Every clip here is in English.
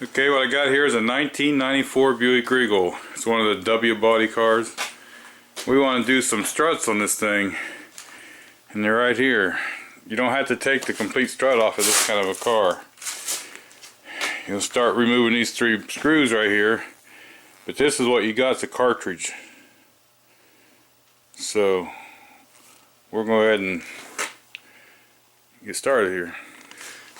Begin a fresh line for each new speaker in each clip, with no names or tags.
Okay, what I got here is a 1994 Buick Regal. It's one of the W body cars. We want to do some struts on this thing, and they're right here. You don't have to take the complete strut off of this kind of a car. You'll start removing these 3 screws right here, but this is what you got, it's a cartridge. So we're going to go ahead and get started here.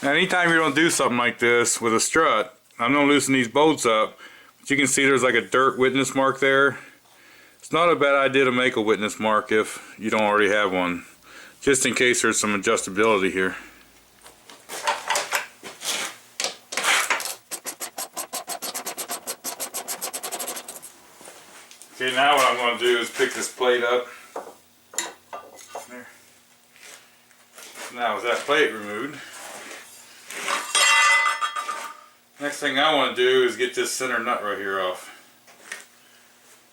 Now anytime you're going to do something like this with a strut, I'm going to loosen these bolts up, but you can see there's like a dirt witness mark there. It's not a bad idea to make a witness mark if you don't already have one, just in case there's some adjustability here. Okay, now what I'm going to do is pick this plate up. There. Now with that plate removed, next thing I want to do is get this center nut right here off.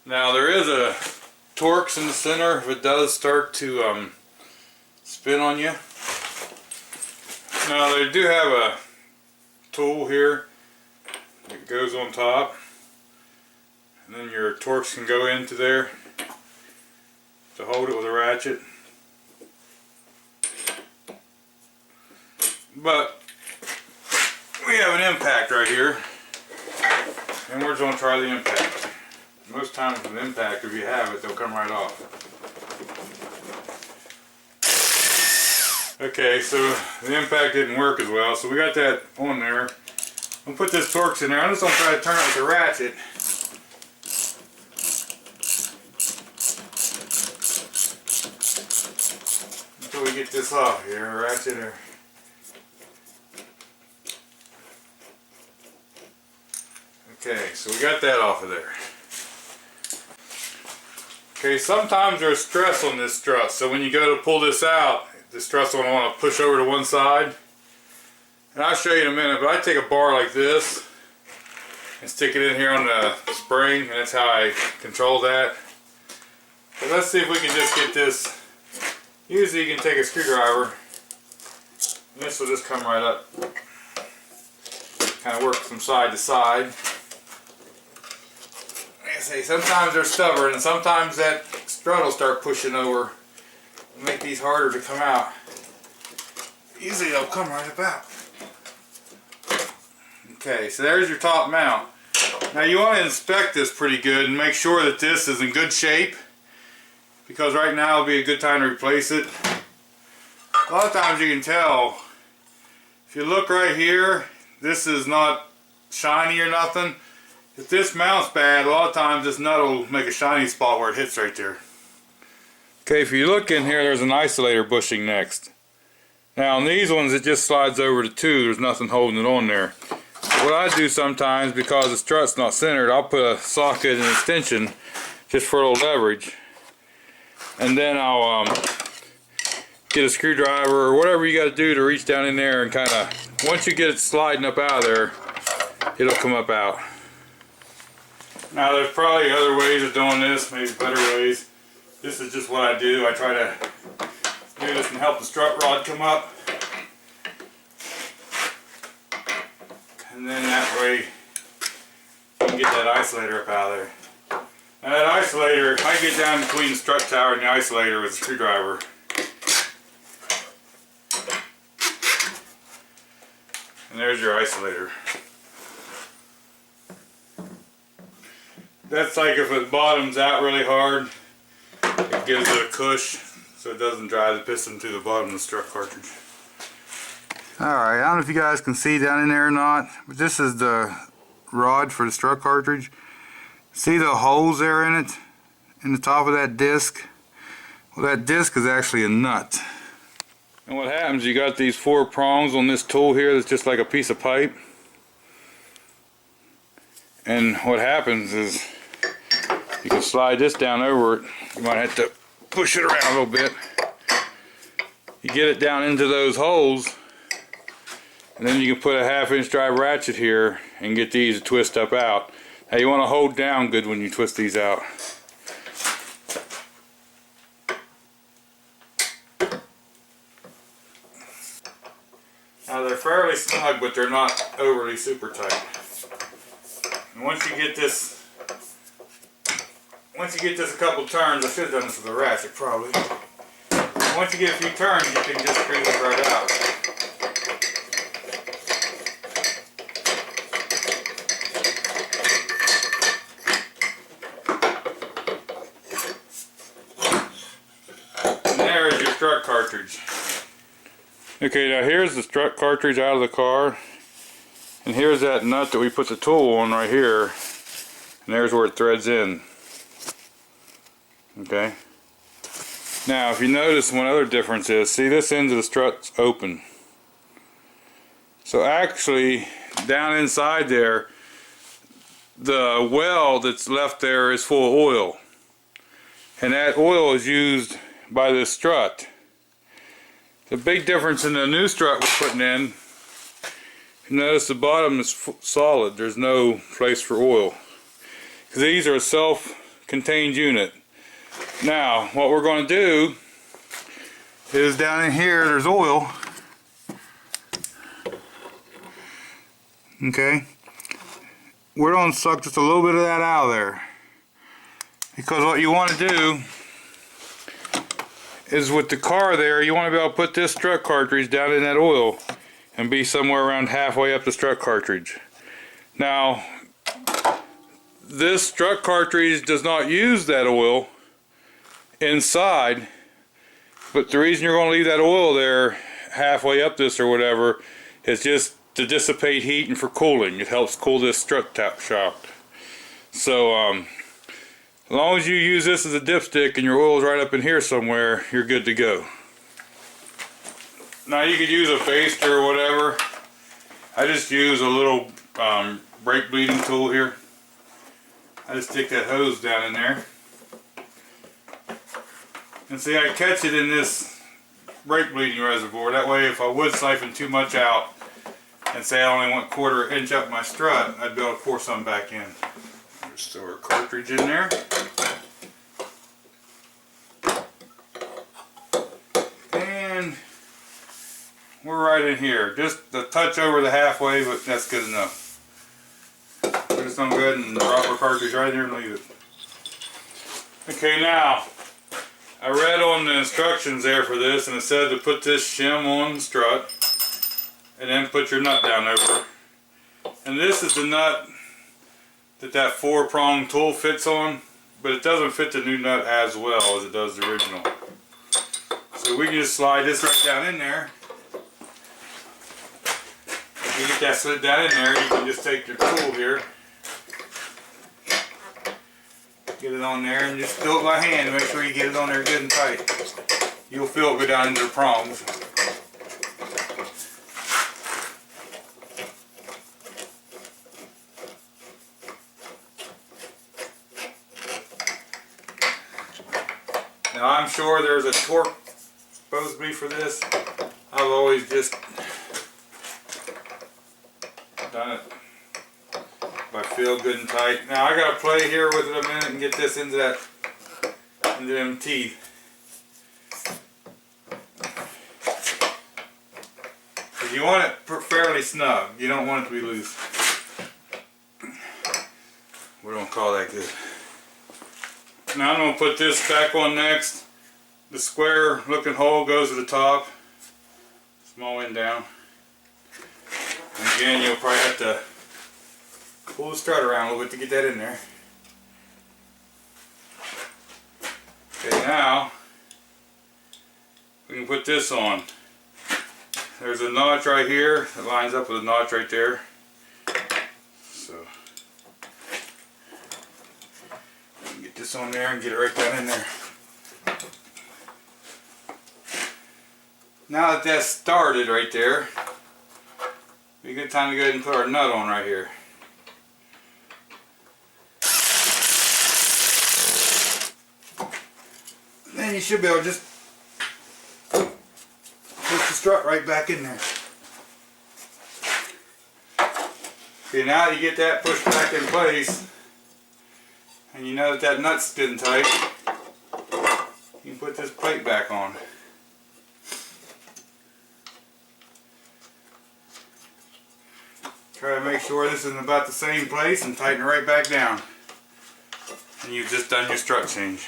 Now there is a Torx in the center if it does start to spin on you. Now they do have a tool here that goes on top, and then your Torx can go into there to hold it with a ratchet. But we have an impact right here, and we're just going to try the impact. Most times with impact, if you have it, they'll come right off. Okay, so the impact didn't work as well, so we got that on there. I'm going to put this Torx in there. I'm just going to try to turn it with the ratchet. Until we get this off here, ratchet or... Okay, so we got that off of there. Okay, sometimes there's stress on this strut, so when you go to pull this out, the strut's going to want to push over to one side. And I'll show you in a minute, but I take a bar like this and stick it in here on the spring, and that's how I control that. But let's see if we can just get this. Usually you can take a screwdriver, and this will just come right up. Kind of work from side to side. Say, sometimes they're stubborn, and sometimes that strut will start pushing over and make these harder to come out. Usually they'll come right about. Okay, so there's your top mount. Now you want to inspect this pretty good and make sure that this is in good shape, because right now will be a good time to replace it. A lot of times you can tell, if you look right here, this is not shiny or nothing. If this mount's bad, a lot of times this nut will make a shiny spot where it hits right there. Okay, if you look in here, there's an isolator bushing next. Now on these ones it just slides over to 2, there's nothing holding it on there. What I do sometimes, because the strut's not centered, I'll put a socket and extension just for a little leverage. And then I'll get a screwdriver or whatever you got to do to reach down in there and kind of, once you get it sliding up out of there, it'll come up out. Now there's probably other ways of doing this, maybe better ways. This is just what I do. I try to do this and help the strut rod come up. And then that way you can get that isolator up out of there. Now that isolator, I get down between the strut tower and the isolator with a screwdriver. And there's your isolator. That's like if it bottoms out really hard, it gives it a cush so it doesn't drive the piston to the bottom of the strut cartridge. Alright, I don't know if you guys can see down in there or not, but this is the rod for the strut cartridge. See the holes there in it, in the top of that disc? Well, that disc is actually a nut. And what happens, you got these 4 prongs on this tool here that's just like a piece of pipe. And what happens is, you can slide this down over it. You might have to push it around a little bit. You get it down into those holes, and then you can put a 1/2-inch drive ratchet here and get these to twist up out. Now you want to hold down good when you twist these out. Now they're fairly snug, but they're not overly super tight. And once you get this a couple turns, I should have done this with a ratchet probably. Once you get a few turns, you can just screw this right out. And there is your strut cartridge. Okay, now here's the strut cartridge out of the car. And here's that nut that we put the tool on right here. And there's where it threads in. Okay. Now, if you notice, one other difference is, see, this end of the strut's open. So actually, down inside there, the well that's left there is full of oil. And that oil is used by this strut. The big difference in the new strut we're putting in, you notice the bottom is solid. There's no place for oil. Because these are a self-contained unit. Now, what we're going to do is down in here, there's oil. Okay. We're going to suck just a little bit of that out of there. Because what you want to do is with the car there, you want to be able to put this strut cartridge down in that oil and be somewhere around halfway up the strut cartridge. Now, this strut cartridge does not use that oil inside, but the reason you're going to leave that oil there halfway up this or whatever is just to dissipate heat and for cooling. It helps cool this strut tap shaft. So as long as you use this as a dipstick and your oil is right up in here somewhere, you're good to go. Now you could use a baster or whatever. I just use a little brake bleeding tool here. I just stick that hose down in there. And see, I catch it in this brake bleeding reservoir. That way, if I would siphon too much out and say I only want 1/4 inch up my strut, I'd be able to pour some back in. Just throw our cartridge in there. And we're right in here. Just a touch over the halfway, but that's good enough. We're just going to go ahead and drop our cartridge right there and leave it. Okay, now, I read on the instructions there for this, and it said to put this shim on the strut and then put your nut down over. And this is the nut that 4-prong tool fits on, but it doesn't fit the new nut as well as it does the original. So we can just slide this right down in there. If you get that slid down in there, you can just take your tool here, get it on there, and just do it by hand to make sure you get it on there good and tight. You'll feel it go down into the prongs. Now I'm sure there's a torque supposed to be for this. I've always just done it by feel good and tight. Now I gotta play here with it a minute and get this into them teeth. Because you want it fairly snug. You don't want it to be loose. We don't call that good. Now I'm going to put this back on next. The square looking hole goes to the top. Small end down. And again, you'll probably have to pull the strut around a little bit to get that in there. Okay, now we can put this on. There's a notch right here that lines up with a notch right there. So get this on there and get it right down in there. Now that that's started right there, be a good time to go ahead and put our nut on right here. Then you should be able to just push the strut right back in there. Okay, now that you get that pushed back in place, and you know that nut's good and tight, you can put this plate back on. Try to make sure this is in about the same place and tighten it right back down. And you've just done your strut change.